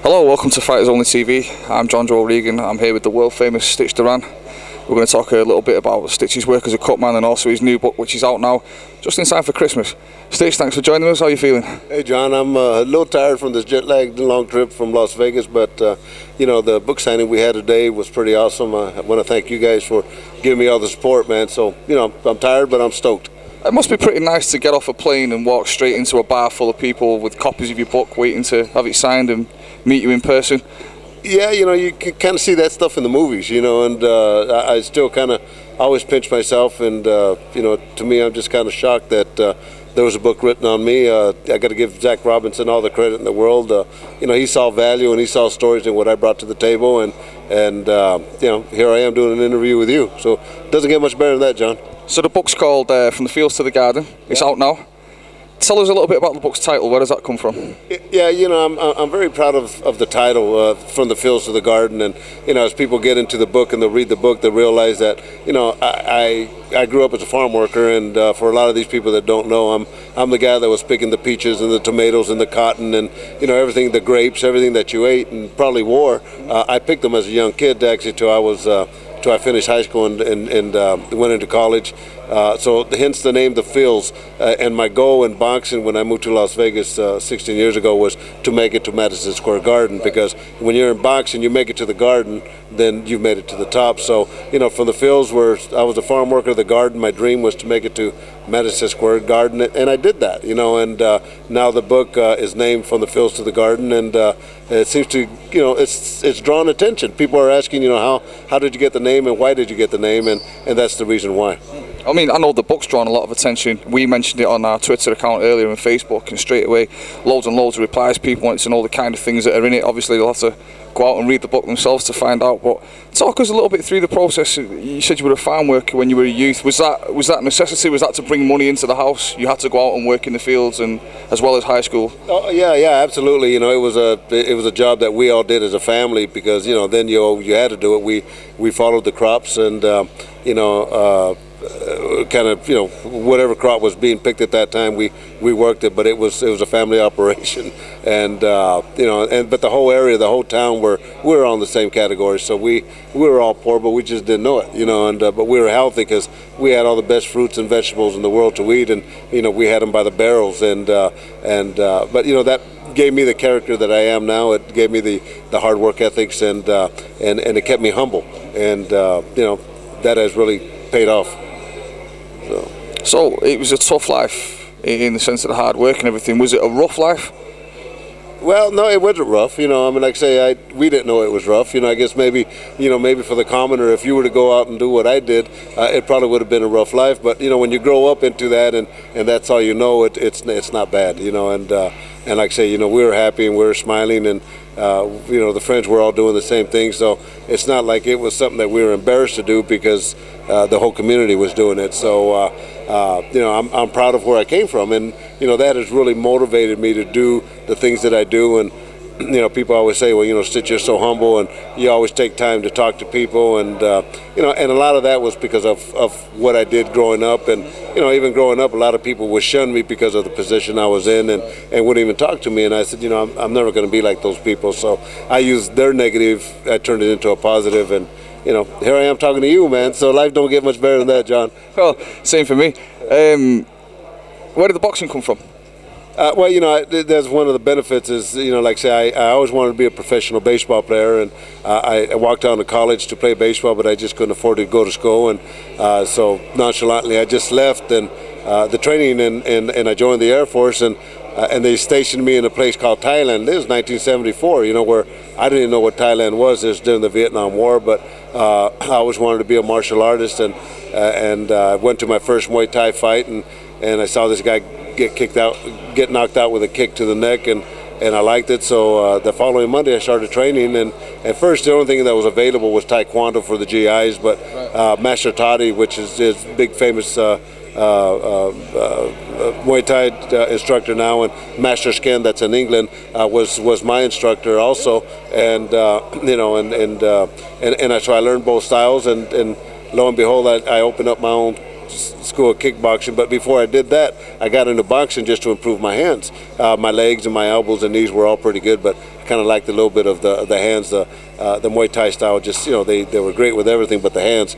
Hello, welcome to Fighters Only TV. I'm John Joe Regan. I'm here with the world famous Stitch Duran. We're going to talk a little bit about Stitch's work as a cutman and also his new book, which is out now, just in time for Christmas. Stitch, thanks for joining us. How are you feeling? Hey John, I'm a little tired from this jet-lagged long trip from Las Vegas, but the book signing we had today was pretty awesome. I want to thank you guys for giving me all the support, man. So, I'm tired, but I'm stoked. It must be pretty nice to get off a plane and walk straight into a bar full of people with copies of your book waiting to have it signed and meet you in person. Yeah, you can kind of see that stuff in the movies, and I still kind of always pinch myself, and, to me, I'm just kind of shocked that there was a book written on me. I got to give Zach Robinson all the credit in the world. He saw value and he saw stories in what I brought to the table, and here I am doing an interview with you. So it doesn't get much better than that, John. So the book's called From the Fields to the Garden. It's out now. Tell us a little bit about the book's title. Where does that come from? Yeah, I'm very proud of the title, From the Fields to the Garden. And, as people get into the book and they read the book, they realize that, I grew up as a farm worker. And for a lot of these people that don't know, I'm the guy that was picking the peaches and the tomatoes and the cotton and, everything, the grapes, everything that you ate and probably wore. I picked them as a young kid, actually, till I finished high school and went into college. So hence the name The Fields. And my goal in boxing when I moved to Las Vegas 16 years ago was to make it to Madison Square Garden, because when you're in boxing, you make it to the Garden, then you've made it to the top. So, from the fields where I was a farm worker, the Garden, my dream was to make it to Madison Square Garden, and I did that, and now the book is named From the Fields to the Garden, and it seems to, it's drawn attention. People are asking, how did you get the name and why did you get the name, and that's the reason why. I mean, I know the book's drawn a lot of attention. We mentioned it on our Twitter account earlier and Facebook, and straight away, loads and loads of replies. People want to know the kind of things that are in it. Obviously, they'll have to go out and read the book themselves to find out. But talk us a little bit through the process. You said you were a farm worker when you were a youth. Was that necessity? Was that to bring money into the house? You had to go out and work in the fields, and as well as high school. Oh yeah, absolutely. It was a job that we all did as a family, because then you had to do it. We followed the crops, and kind of whatever crop was being picked at that time, we worked it, but it was a family operation, and but the whole area, the whole town, we were all in the same category. So we were all poor, but we just didn't know it, but we were healthy because we had all the best fruits and vegetables in the world to eat, and we had them by the barrels, but that gave me the character that I am now. It gave me the hard work ethics, and it kept me humble, and that has really paid off. So it was a tough life in the sense of the hard work and everything. Was it a rough life? Well, no, it wasn't rough. Like I say, we didn't know it was rough. I guess maybe for the commoner, if you were to go out and do what I did, it probably would have been a rough life. But when you grow up into that, and that's all it's not bad. And like I say, we were happy and we were smiling, and the friends were all doing the same thing. So it's not like it was something that we were embarrassed to do, because the whole community was doing it. So I'm proud of where I came from, and that has really motivated me to do the things that I do. And people always say, well, Stitch, you're so humble, and you always take time to talk to people, and and a lot of that was because of what I did growing up, and even growing up, a lot of people would shun me because of the position I was in, and wouldn't even talk to me. And I said, I'm never going to be like those people. So I used their negative, I turned it into a positive, and here I am talking to you, man. So life don't get much better than that, John. Well, same for me. Where did the boxing come from? That's one of the benefits is, like I say, I always wanted to be a professional baseball player, and I walked down to college to play baseball, but I just couldn't afford to go to school, and so nonchalantly I just left and the training, and I joined the Air Force, and they stationed me in a place called Thailand. This was 1974, where I didn't even know what Thailand was. It was during the Vietnam War, but I always wanted to be a martial artist, and went to my first Muay Thai fight, and I saw this guy get knocked out with a kick to the neck, and I liked it. So the following Monday I started training, and at first the only thing that was available was Taekwondo for the GIs, but Master Toddy, which is big famous Muay Thai instructor now, and Master Skin, that's in England, was my instructor also, and so I learned both styles, and lo and behold, I opened up my own school of kickboxing. But before I did that, I got into boxing just to improve my hands. My legs and my elbows and knees were all pretty good, but kind of liked a little bit of the hands, the Muay Thai style. Just they were great with everything but the hands.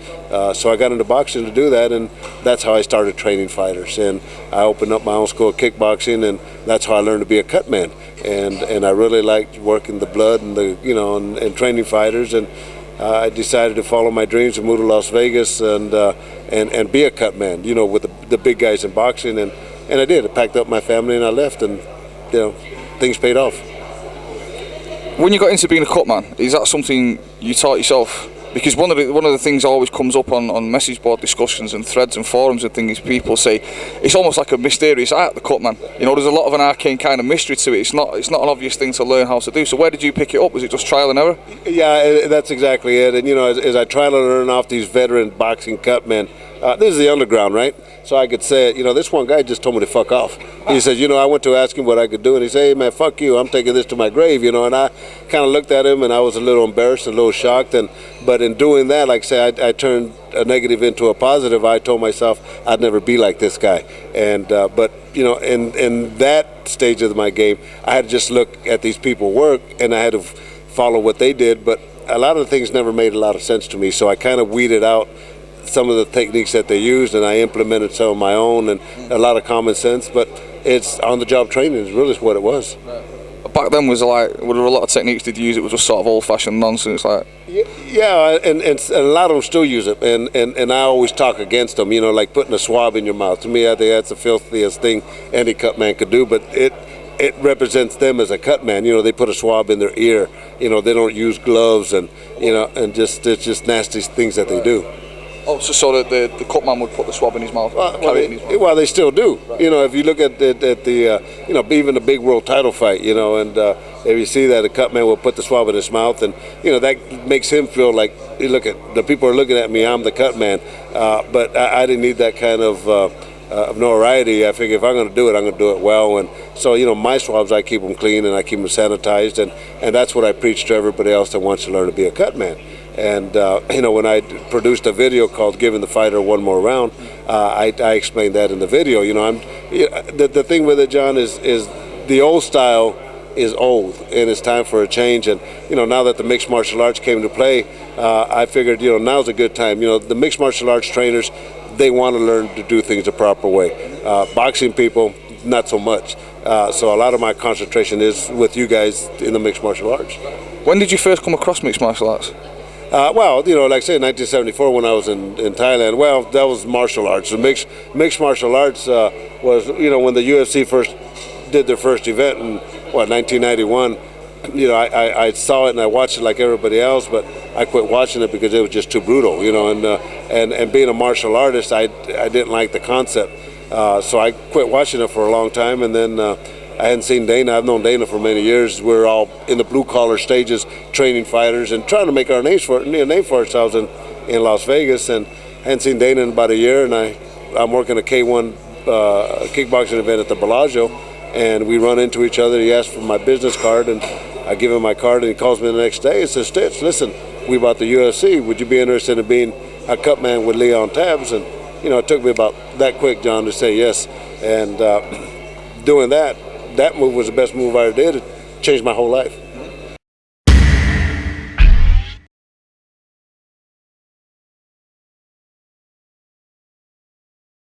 So I got into boxing to do that, and that's how I started training fighters. And I opened up my own school of kickboxing, and that's how I learned to be a cut man. And I really liked working the blood and and training fighters. And I decided to follow my dreams and move to Las Vegas and be a cut man, with the big guys in boxing. And I did. I packed up my family and I left, and things paid off. When you got into being a cut man, is that something you taught yourself? Because one of the things that always comes up on message board discussions and threads and forums and things, people say it's almost like a mysterious art, the cut man. There's a lot of an arcane kind of mystery to it. It's not an obvious thing to learn how to do. So where did you pick it up? Was it just trial and error? Yeah, that's exactly it. And as I try to learn off these veteran boxing cut men, this is the underground, right? So I could say it, this one guy just told me to fuck off. He says, I went to ask him what I could do, and he said, hey, man, fuck you, I'm taking this to my grave, and I kind of looked at him, and I was a little embarrassed, a little shocked, but in doing that, like I say, I turned a negative into a positive. I told myself I'd never be like this guy, but in that stage of my game, I had to just look at these people work, and I had to follow what they did, but a lot of the things never made a lot of sense to me, so I kind of weeded out some of the techniques that they used, and I implemented some of my own, and a lot of common sense, but it's on-the-job training is really what it was. Back then, were there a lot of techniques did you use? It was just sort of old-fashioned nonsense, like. Yeah, and a lot of them still use it, and I always talk against them. Like putting a swab in your mouth. To me, I think that's the filthiest thing any cut man could do. But it represents them as a cut man. They put a swab in their ear. They don't use gloves, and and it's just nasty things that they do. Oh, so that the cut man would put the swab in his mouth, carry it in his mouth. Well, they still do. Right. If you look at the even the big world title fight, and if you see that a cut man will put the swab in his mouth, and that makes him feel like, look at the people are looking at me, I'm the cut man. But I didn't need that kind of notoriety. I figure if I'm going to do it, I'm going to do it well. And so my swabs, I keep them clean and I keep them sanitized, and that's what I preach to everybody else that wants to learn to be a cut man. And when I produced a video called "Giving the Fighter One More Round," I explained that in the video. The thing with it, John, is the old style is old, and it's time for a change. And now that the mixed martial arts came into play, I figured now's a good time. The mixed martial arts trainers, they want to learn to do things the proper way. Boxing people, not so much. So a lot of my concentration is with you guys in the mixed martial arts. When did you first come across mixed martial arts? Well, like I say, in 1974 when I was in Thailand, well, that was martial arts. The mixed martial arts was, when the UFC first did their first event in, 1991, I saw it and I watched it like everybody else, but I quit watching it because it was just too brutal, and being a martial artist, I didn't like the concept. So I quit watching it for a long time, and then I hadn't seen Dana. I've known Dana for many years. We're all in the blue-collar stages, training fighters and trying to make our name for ourselves in Las Vegas. And I hadn't seen Dana in about a year, and I'm working a K1 kickboxing event at the Bellagio, and we run into each other. He asked for my business card, and I give him my card, and he calls me the next day and says, Stitch, listen, we bought the UFC. Would you be interested in being a cut man with Leon Tabs? And, it took me about that quick, John, to say yes. And doing that move was the best move I ever did. It changed my whole life.